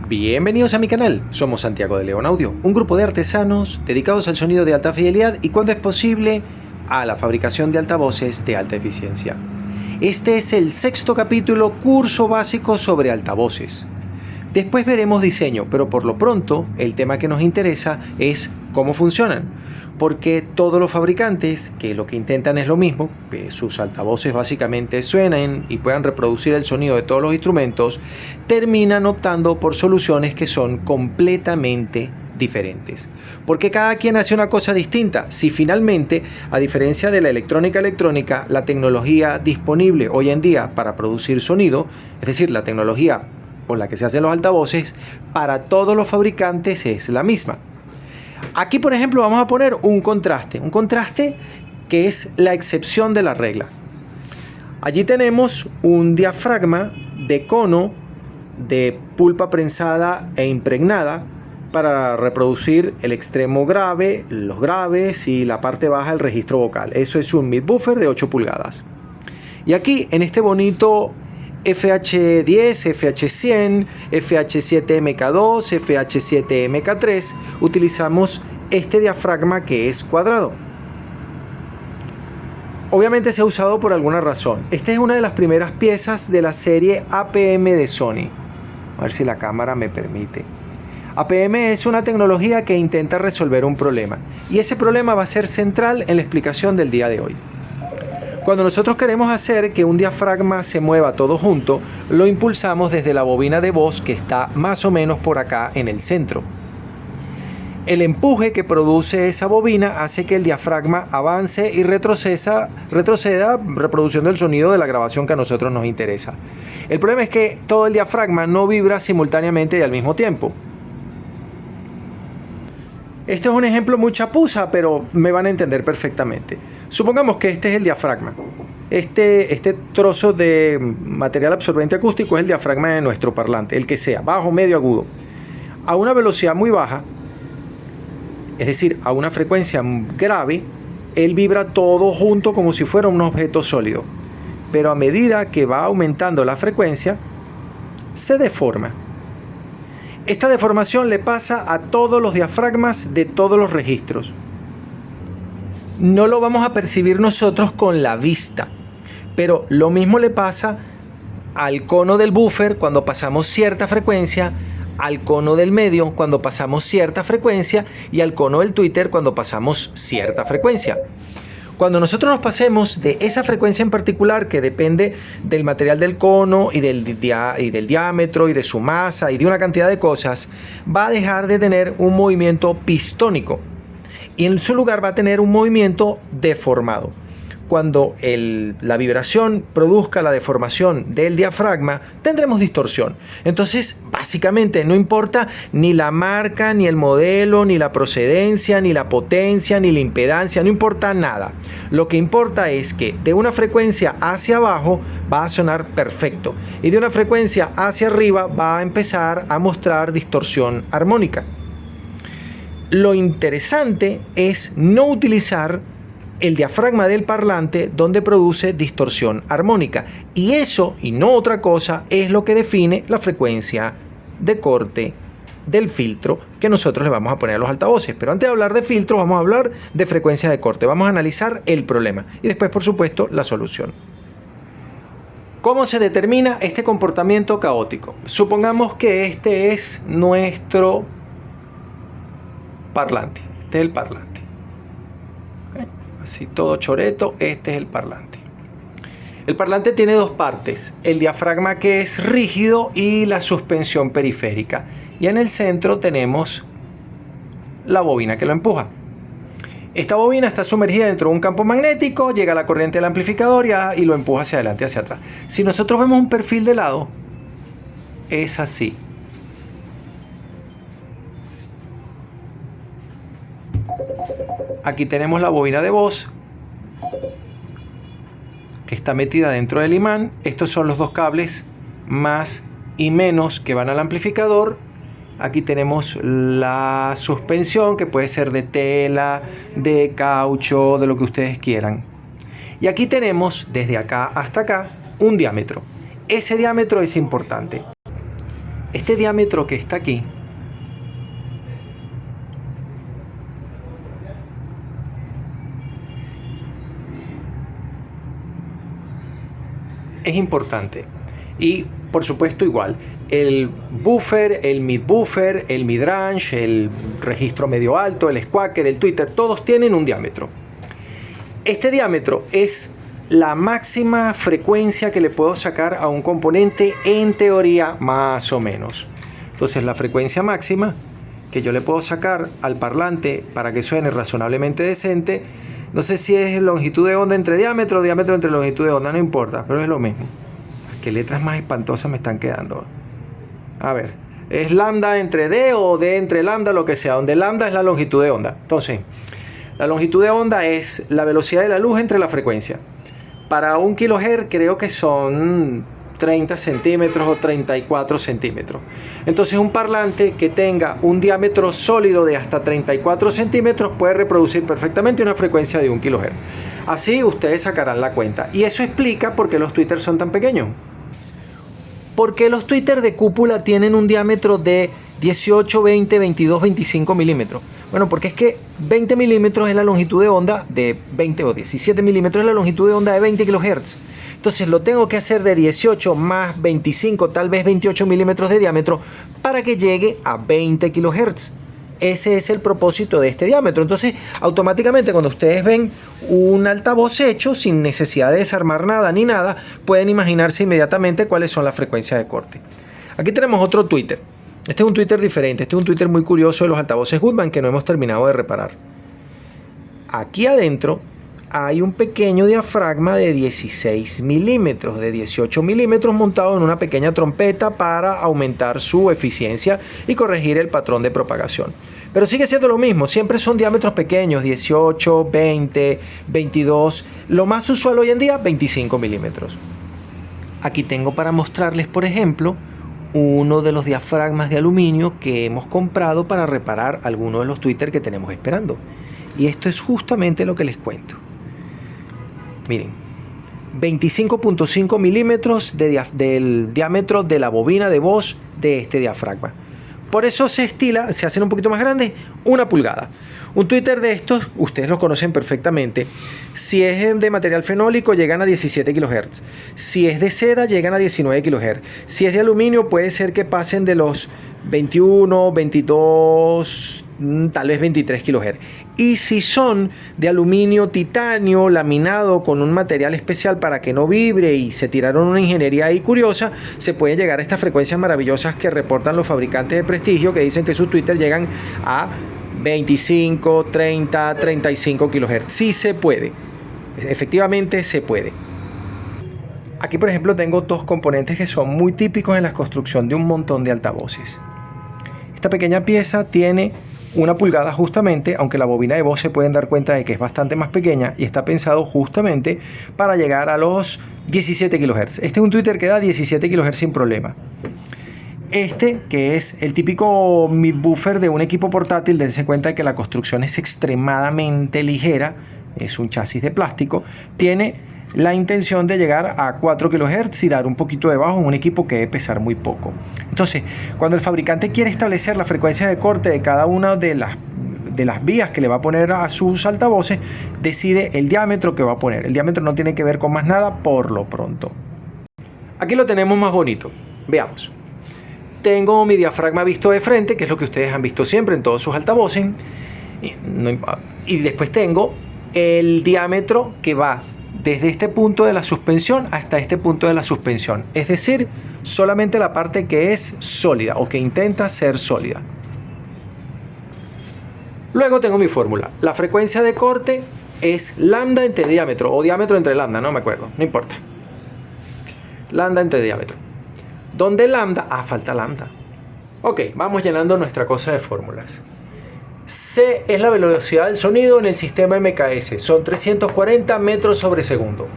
Bienvenidos a mi canal, somos Santiago de León Audio, un grupo de artesanos dedicados al sonido de alta fidelidad y, cuando es posible, a la fabricación de altavoces de alta eficiencia. Este es el sexto capítulo, curso básico sobre altavoces. Después veremos diseño, pero por lo pronto el tema que nos interesa es cómo funcionan. Porque todos los fabricantes, que lo que intentan es lo mismo, que sus altavoces básicamente suenen y puedan reproducir el sonido de todos los instrumentos, terminan optando por soluciones que son completamente diferentes. Porque cada quien hace una cosa distinta. Si finalmente, a diferencia de la electrónica, la tecnología disponible hoy en día para producir sonido, es decir, la tecnología con la que se hacen los altavoces, para todos los fabricantes es la misma. Aquí, por ejemplo, vamos a poner un contraste que es la excepción de la regla. Allí tenemos un diafragma de cono de pulpa prensada e impregnada para reproducir el extremo grave, los graves y la parte baja del registro vocal. Eso es un midbuffer de 8 pulgadas. Y aquí, en este bonito FH10, FH100, FH7MK2, FH7MK3, utilizamos este diafragma que es cuadrado. Obviamente se ha usado por alguna razón. Esta es una de las primeras piezas de la serie APM de Sony. A ver si la cámara me permite. APM es una tecnología que intenta resolver un problema, y ese problema va a ser central en la explicación del día de hoy. Cuando nosotros queremos hacer que un diafragma se mueva todo junto, lo impulsamos desde la bobina de voz, que está más o menos por acá en el centro. El empuje que produce esa bobina hace que el diafragma avance y retroceda, reproduciendo el sonido de la grabación que a nosotros nos interesa. El problema es que todo el diafragma no vibra simultáneamente y al mismo tiempo. Esto es un ejemplo muy chapuza, pero me van a entender perfectamente. Supongamos que este es el diafragma. Este trozo de material absorbente acústico es el diafragma de nuestro parlante, el que sea, bajo, medio, agudo. A una velocidad muy baja, es decir, a una frecuencia grave, él vibra todo junto como si fuera un objeto sólido. Pero a medida que va aumentando la frecuencia, se deforma. Esta deformación le pasa a todos los diafragmas de todos los registros. No lo vamos a percibir nosotros con la vista, pero lo mismo le pasa al cono del buffer cuando pasamos cierta frecuencia, al cono del medio cuando pasamos cierta frecuencia y al cono del tweeter cuando pasamos cierta frecuencia. Cuando nosotros nos pasemos de esa frecuencia en particular, que depende del material del cono y del diámetro y de su masa y de una cantidad de cosas, va a dejar de tener un movimiento pistónico y en su lugar va a tener un movimiento deformado. Cuando la vibración produzca la deformación del diafragma, tendremos distorsión. Entonces, básicamente, no importa ni la marca, ni el modelo, ni la procedencia, ni la potencia, ni la impedancia, no importa nada. Lo que importa es que de una frecuencia hacia abajo va a sonar perfecto y de una frecuencia hacia arriba va a empezar a mostrar distorsión armónica. Lo interesante es no utilizar el diafragma del parlante donde produce distorsión armónica, y eso y no otra cosa es lo que define la frecuencia de corte del filtro que nosotros le vamos a poner a los altavoces. Pero antes de hablar de filtro, vamos a hablar de frecuencia de corte. Vamos a analizar el problema y después, por supuesto, la solución. ¿Cómo se determina este comportamiento caótico? Supongamos que este es nuestro parlante. Este es el parlante. Así todo choreto, este es el parlante. El parlante tiene dos partes: el diafragma, que es rígido, y la suspensión periférica. Y en el centro tenemos la bobina que lo empuja. Esta bobina está sumergida dentro de un campo magnético, llega la corriente del amplificador y lo empuja hacia adelante y hacia atrás. Si nosotros vemos un perfil de lado, es así. Aquí tenemos la bobina de voz que está metida dentro del imán. Estos son los dos cables más y menos que van al amplificador. Aquí tenemos la suspensión, que puede ser de tela, de caucho, de lo que ustedes quieran. Y aquí tenemos desde acá hasta acá un diámetro. Ese diámetro es importante. Este diámetro que está aquí es importante. Y por supuesto igual, el buffer, el mid-buffer, el mid-range, el registro medio alto, el squawker, el tweeter, todos tienen un diámetro. Este diámetro es la máxima frecuencia que le puedo sacar a un componente en teoría, más o menos. Entonces la frecuencia máxima que yo le puedo sacar al parlante para que suene razonablemente decente, no sé si es longitud de onda entre diámetro o diámetro entre longitud de onda, no importa, pero es lo mismo. ¿Qué letras más espantosas me están quedando? A ver, es lambda entre D o D entre lambda, lo que sea, donde lambda es la longitud de onda. Entonces, la longitud de onda es la velocidad de la luz entre la frecuencia. Para 1 kHz creo que son 30 centímetros o 34 centímetros. Entonces un parlante que tenga un diámetro sólido de hasta 34 centímetros puede reproducir perfectamente una frecuencia de 1 kHz. Así ustedes sacarán la cuenta. Y eso explica por qué los tweeters son tan pequeños. ¿Por qué los tweeters de cúpula tienen un diámetro de 18, 20, 22, 25 milímetros? Bueno, porque es que 20 milímetros es la longitud de onda de 20 o 17 milímetros es la longitud de onda de 20 kHz. Entonces lo tengo que hacer de 18 más 25, tal vez 28 milímetros de diámetro para que llegue a 20 kHz. Ese es el propósito de este diámetro. Entonces, automáticamente cuando ustedes ven un altavoz hecho sin necesidad de desarmar nada ni nada, pueden imaginarse inmediatamente cuáles son las frecuencias de corte. Aquí tenemos otro tweeter. Este es un tweeter diferente. Este es un tweeter muy curioso de los altavoces Goodman que no hemos terminado de reparar. Aquí adentro hay un pequeño diafragma de 16 milímetros, de 18 milímetros montado en una pequeña trompeta para aumentar su eficiencia y corregir el patrón de propagación. Pero sigue siendo lo mismo, siempre son diámetros pequeños, 18, 20, 22, lo más usual hoy en día 25 milímetros. Aquí tengo para mostrarles, por ejemplo, uno de los diafragmas de aluminio que hemos comprado para reparar algunos de los tweeters que tenemos esperando. Y esto es justamente lo que les cuento. Miren, 25.5 milímetros del diámetro de la bobina de voz de este diafragma. Por eso se hacen un poquito más grandes, 1 pulgada. Un tweeter de estos, ustedes los conocen perfectamente. Si es de material fenólico, llegan a 17 kHz. Si es de seda, llegan a 19 kHz. Si es de aluminio, puede ser que pasen de los 21, 22, tal vez 23 kHz. Y si son de aluminio titanio laminado con un material especial para que no vibre y se tiraron una ingeniería ahí curiosa, se puede llegar a estas frecuencias maravillosas que reportan los fabricantes de prestigio, que dicen que sus tweeters llegan a 25, 30, 35 kHz. Sí se puede, efectivamente se puede. Aquí por ejemplo tengo dos componentes que son muy típicos en la construcción de un montón de altavoces. Esta pequeña pieza tiene 1 pulgada justamente, aunque la bobina de voz se pueden dar cuenta de que es bastante más pequeña y está pensado justamente para llegar a los 17 kHz. Este es un tweeter que da 17 kHz sin problema. Este, que es el típico mid-buffer de un equipo portátil, dense cuenta de que la construcción es extremadamente ligera, es un chasis de plástico, tiene la intención de llegar a 4 kHz y dar un poquito de bajo en un equipo que debe pesar muy poco. Entonces, cuando el fabricante quiere establecer la frecuencia de corte de cada una de las vías que le va a poner a sus altavoces, decide el diámetro que va a poner. El diámetro no tiene que ver con más nada por lo pronto. Aquí lo tenemos más bonito. Veamos. Tengo mi diafragma visto de frente, que es lo que ustedes han visto siempre en todos sus altavoces. Y después tengo el diámetro que va desde este punto de la suspensión hasta este punto de la suspensión. Es decir, solamente la parte que es sólida o que intenta ser sólida. Luego tengo mi fórmula. La frecuencia de corte es lambda entre diámetro o diámetro entre lambda, no me acuerdo, no importa. Lambda entre diámetro. ¿Dónde lambda? Falta lambda. Ok, vamos llenando nuestra cosa de fórmulas. C es la velocidad del sonido en el sistema MKS, son 340 metros sobre segundo.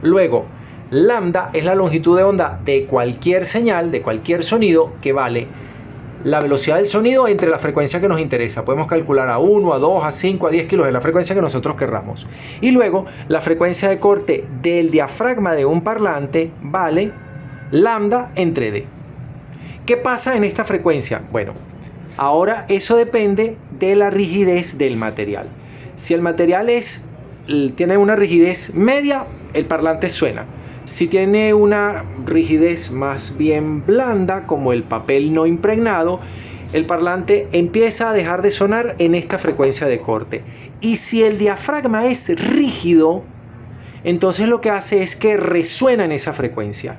Luego, lambda es la longitud de onda de cualquier señal, de cualquier sonido, que vale la velocidad del sonido entre la frecuencia que nos interesa. Podemos calcular a 1, a 2, a 5, a 10 kHz, la frecuencia que nosotros querramos. Y luego, la frecuencia de corte del diafragma de un parlante vale lambda entre D. ¿Qué pasa en esta frecuencia? Bueno, ahora eso depende de la rigidez del material. Si el material tiene una rigidez media, el parlante suena. Si tiene una rigidez más bien blanda, como el papel no impregnado, el parlante empieza a dejar de sonar en esta frecuencia de corte. Y si el diafragma es rígido, entonces lo que hace es que resuena en esa frecuencia.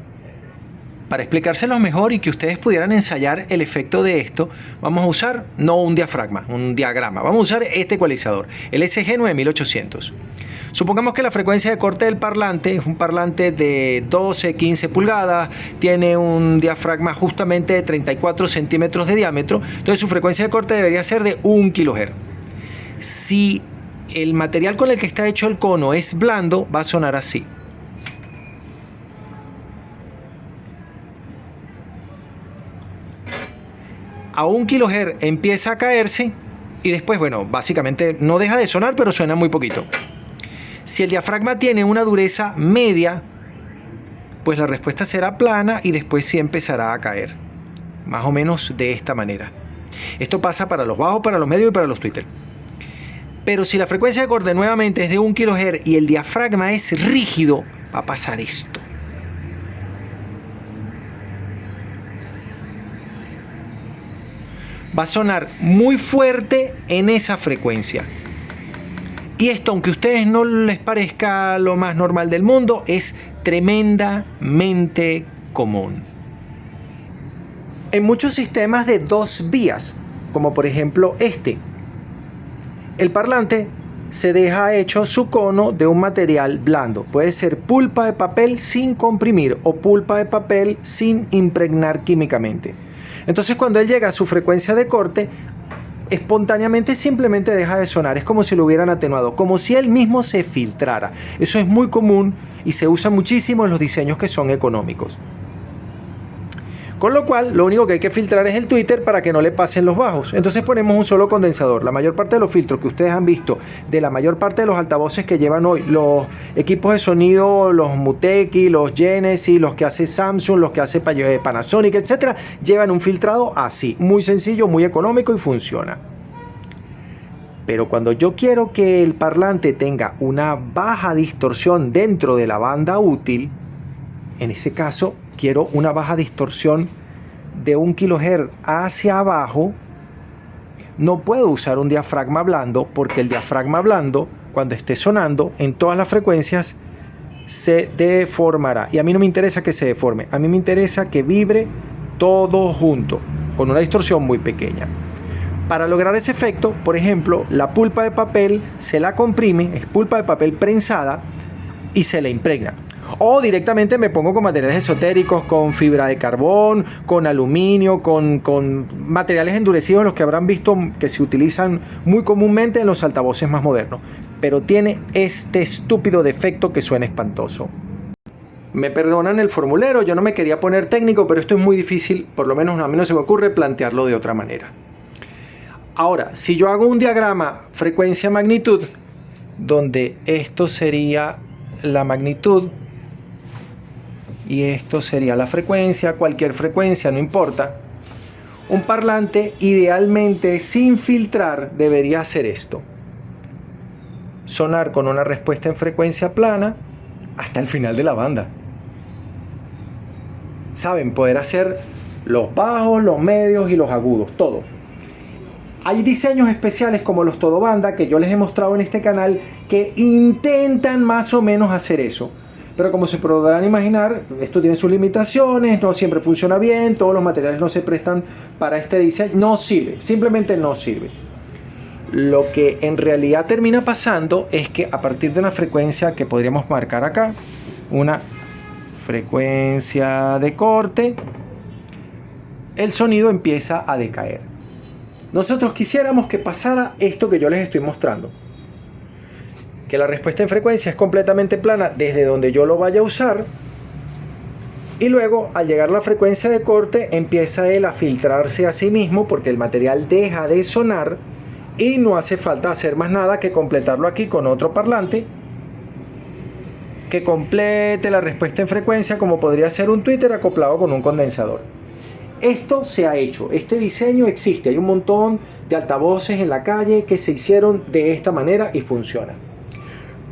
Para explicárselo mejor y que ustedes pudieran ensayar el efecto de esto, vamos a usar no un diafragma, un diagrama. Vamos a usar este ecualizador, el SG9800. Supongamos que la frecuencia de corte del parlante es un parlante de 12-15 pulgadas, tiene un diafragma justamente de 34 centímetros de diámetro, entonces su frecuencia de corte debería ser de 1 kHz. Si el material con el que está hecho el cono es blando, va a sonar así. A 1 kHz empieza a caerse y después, bueno, básicamente no deja de sonar, pero suena muy poquito. Si el diafragma tiene una dureza media, pues la respuesta será plana y después sí empezará a caer. Más o menos de esta manera. Esto pasa para los bajos, para los medios y para los tweeters. Pero si la frecuencia de corte nuevamente es de 1 kHz y el diafragma es rígido, va a pasar esto. Va a sonar muy fuerte en esa frecuencia. Y esto, aunque a ustedes no les parezca lo más normal del mundo, es tremendamente común. En muchos sistemas de 2 vías, como por ejemplo este, el parlante se deja hecho su cono de un material blando. Puede ser pulpa de papel sin comprimir o pulpa de papel sin impregnar químicamente. Entonces cuando él llega a su frecuencia de corte, espontáneamente simplemente deja de sonar. Es como si lo hubieran atenuado, como si él mismo se filtrara. Eso es muy común y se usa muchísimo en los diseños que son económicos. Con lo cual, lo único que hay que filtrar es el tweeter para que no le pasen los bajos. Entonces ponemos un solo condensador. La mayor parte de los filtros que ustedes han visto de la mayor parte de los altavoces que llevan hoy, los equipos de sonido, los Muteki, los Genesis, los que hace Samsung, los que hace Panasonic, etcétera, llevan un filtrado así, muy sencillo, muy económico y funciona. Pero cuando yo quiero que el parlante tenga una baja distorsión dentro de la banda útil, en ese caso quiero una baja distorsión de 1 kHz hacia abajo, no puedo usar un diafragma blando, porque el diafragma blando, cuando esté sonando en todas las frecuencias, se deformará. Y a mí no me interesa que se deforme, a mí me interesa que vibre todo junto, con una distorsión muy pequeña. Para lograr ese efecto, por ejemplo, la pulpa de papel se la comprime, es pulpa de papel prensada, y se le impregna. O directamente me pongo con materiales esotéricos, con fibra de carbón, con aluminio, con materiales endurecidos, los que habrán visto que se utilizan muy comúnmente en los altavoces más modernos. Pero tiene este estúpido defecto que suena espantoso. Me perdonan el formulero, yo no me quería poner técnico, pero esto es muy difícil, por lo menos a mí no se me ocurre plantearlo de otra manera. Ahora, si yo hago un diagrama frecuencia-magnitud, donde esto sería la magnitud y esto sería la frecuencia, cualquier frecuencia, no importa. Un parlante idealmente sin filtrar debería hacer esto: sonar con una respuesta en frecuencia plana hasta el final de la banda. Saben, poder hacer los bajos, los medios y los agudos, todo. Hay diseños especiales como los todo banda que yo les he mostrado en este canal que intentan más o menos hacer eso. Pero como se podrán imaginar, esto tiene sus limitaciones, no siempre funciona bien, todos los materiales no se prestan para este diseño, no sirve, simplemente no sirve. Lo que en realidad termina pasando es que a partir de una frecuencia que podríamos marcar acá, una frecuencia de corte, el sonido empieza a decaer. Nosotros quisiéramos que pasara esto que yo les estoy mostrando, que la respuesta en frecuencia es completamente plana desde donde yo lo vaya a usar, y luego al llegar a la frecuencia de corte empieza él a filtrarse a sí mismo porque el material deja de sonar y no hace falta hacer más nada que completarlo aquí con otro parlante que complete la respuesta en frecuencia, como podría ser un tweeter acoplado con un condensador. Esto se ha hecho, este diseño existe, hay un montón de altavoces en la calle que se hicieron de esta manera y funciona.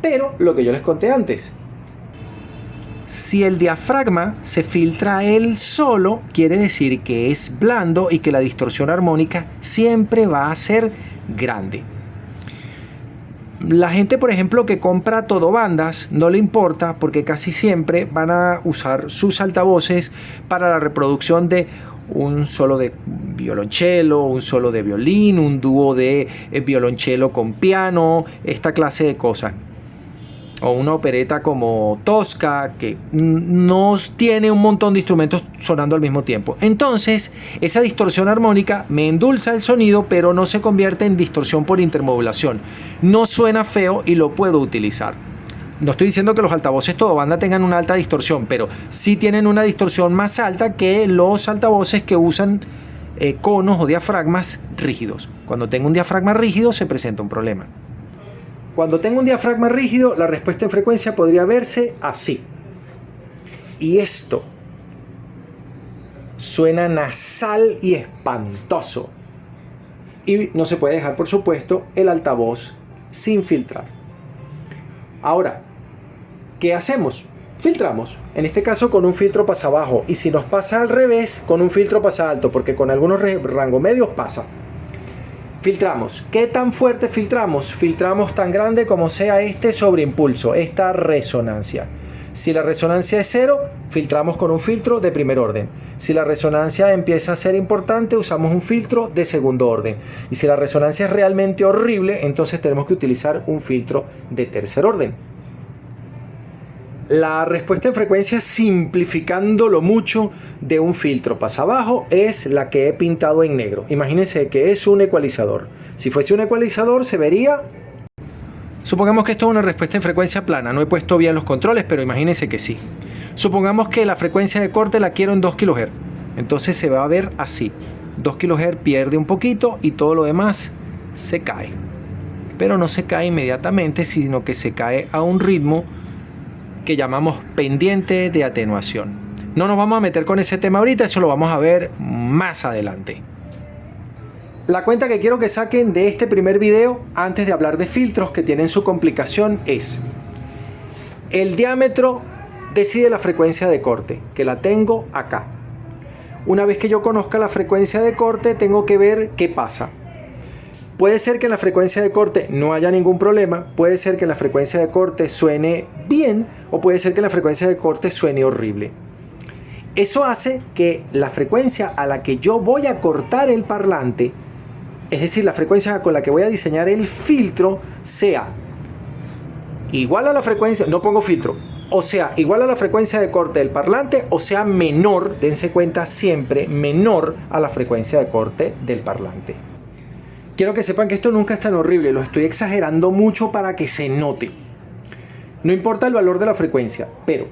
Pero lo que yo les conté antes, si el diafragma se filtra él solo, quiere decir que es blando y que la distorsión armónica siempre va a ser grande. La gente, por ejemplo, que compra todo bandas, no le importa porque casi siempre van a usar sus altavoces para la reproducción de un solo de violonchelo, un solo de violín, un dúo de violonchelo con piano, esta clase de cosas. O una opereta como Tosca, que no tiene un montón de instrumentos sonando al mismo tiempo. Entonces, esa distorsión armónica me endulza el sonido, pero no se convierte en distorsión por intermodulación. No suena feo y lo puedo utilizar. No estoy diciendo que los altavoces todo banda tengan una alta distorsión, pero sí tienen una distorsión más alta que los altavoces que usan conos o diafragmas rígidos. Cuando tengo un diafragma rígido se presenta un problema. Cuando tengo un diafragma rígido, la respuesta en frecuencia podría verse así. Y esto suena nasal y espantoso. Y no se puede dejar, por supuesto, el altavoz sin filtrar. Ahora, ¿qué hacemos? Filtramos. En este caso con un filtro pasa bajo. Y si nos pasa al revés, con un filtro pasa alto, porque con algunos rangos medios pasa. Filtramos. ¿Qué tan fuerte filtramos? Filtramos tan grande como sea este sobreimpulso, esta resonancia. Si la resonancia es 0, filtramos con un filtro de primer orden. Si la resonancia empieza a ser importante, usamos un filtro de segundo orden. Y si la resonancia es realmente horrible, entonces tenemos que utilizar un filtro de tercer orden. La respuesta en frecuencia, simplificándolo mucho, de un filtro pasa abajo es la que he pintado en negro. Imagínense que es un ecualizador. Si fuese un ecualizador se vería... Supongamos que esto es una respuesta en frecuencia plana. No he puesto bien los controles, pero imagínense que sí. Supongamos que la frecuencia de corte la quiero en 2 kHz. Entonces se va a ver así. 2 kHz pierde un poquito y todo lo demás se cae. Pero no se cae inmediatamente, sino que se cae a un ritmo que llamamos pendiente de atenuación. No nos vamos a meter con ese tema ahorita, eso lo vamos a ver más adelante. La cuenta que quiero que saquen de este primer video, antes de hablar de filtros que tienen su complicación, es: el diámetro decide la frecuencia de corte, que la tengo acá. Una vez que yo conozca la frecuencia de corte, tengo que ver qué pasa. Puede ser que en la frecuencia de corte no haya ningún problema, puede ser que en la frecuencia de corte suene bien o puede ser que en la frecuencia de corte suene horrible. Eso hace que la frecuencia a la que yo voy a cortar el parlante, es decir, la frecuencia con la que voy a diseñar el filtro, sea igual a la frecuencia, no pongo filtro, o sea, igual a la frecuencia de corte del parlante o sea menor, dense cuenta siempre, menor a la frecuencia de corte del parlante. Quiero que sepan que esto nunca es tan horrible, lo estoy exagerando mucho para que se note. No importa el valor de la frecuencia, pero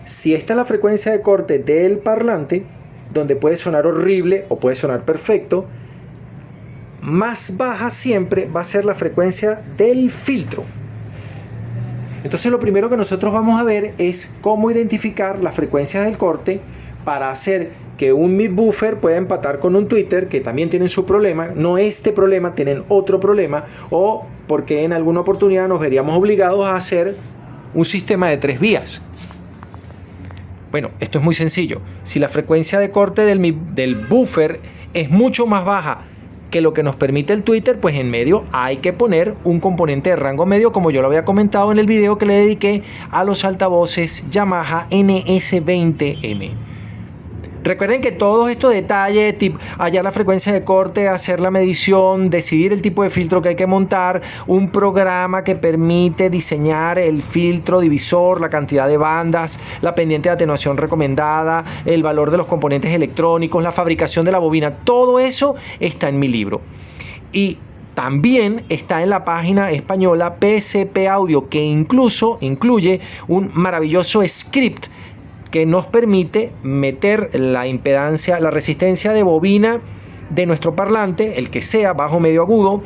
si esta es la frecuencia de corte del parlante, donde puede sonar horrible o puede sonar perfecto, más baja siempre va a ser la frecuencia del filtro. Entonces lo primero que nosotros vamos a ver es cómo identificar las frecuencias del corte para hacer que un mid-buffer pueda empatar con un tweeter, que también tienen su problema, no este problema, tienen otro problema, o porque en alguna oportunidad nos veríamos obligados a hacer un sistema de 3 vías. Bueno, esto es muy sencillo. Si la frecuencia de corte del buffer es mucho más baja que lo que nos permite el tweeter, pues en medio hay que poner un componente de rango medio, como yo lo había comentado en el video que le dediqué a los altavoces Yamaha NS20M. Recuerden que todos estos detalles, hallar la frecuencia de corte, hacer la medición, decidir el tipo de filtro que hay que montar, un programa que permite diseñar el filtro divisor, la cantidad de bandas, la pendiente de atenuación recomendada, el valor de los componentes electrónicos, la fabricación de la bobina, todo eso está en mi libro. Y también está en la página española PSP Audio, que incluso incluye un maravilloso script que nos permite meter la impedancia, la resistencia de bobina de nuestro parlante, el que sea, bajo, medio, agudo,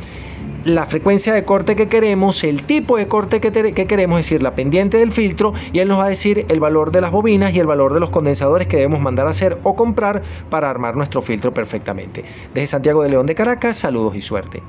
la frecuencia de corte que queremos, el tipo de corte que queremos, es decir, la pendiente del filtro, y él nos va a decir el valor de las bobinas y el valor de los condensadores que debemos mandar a hacer o comprar para armar nuestro filtro perfectamente. Desde Santiago de León de Caracas, saludos y suerte.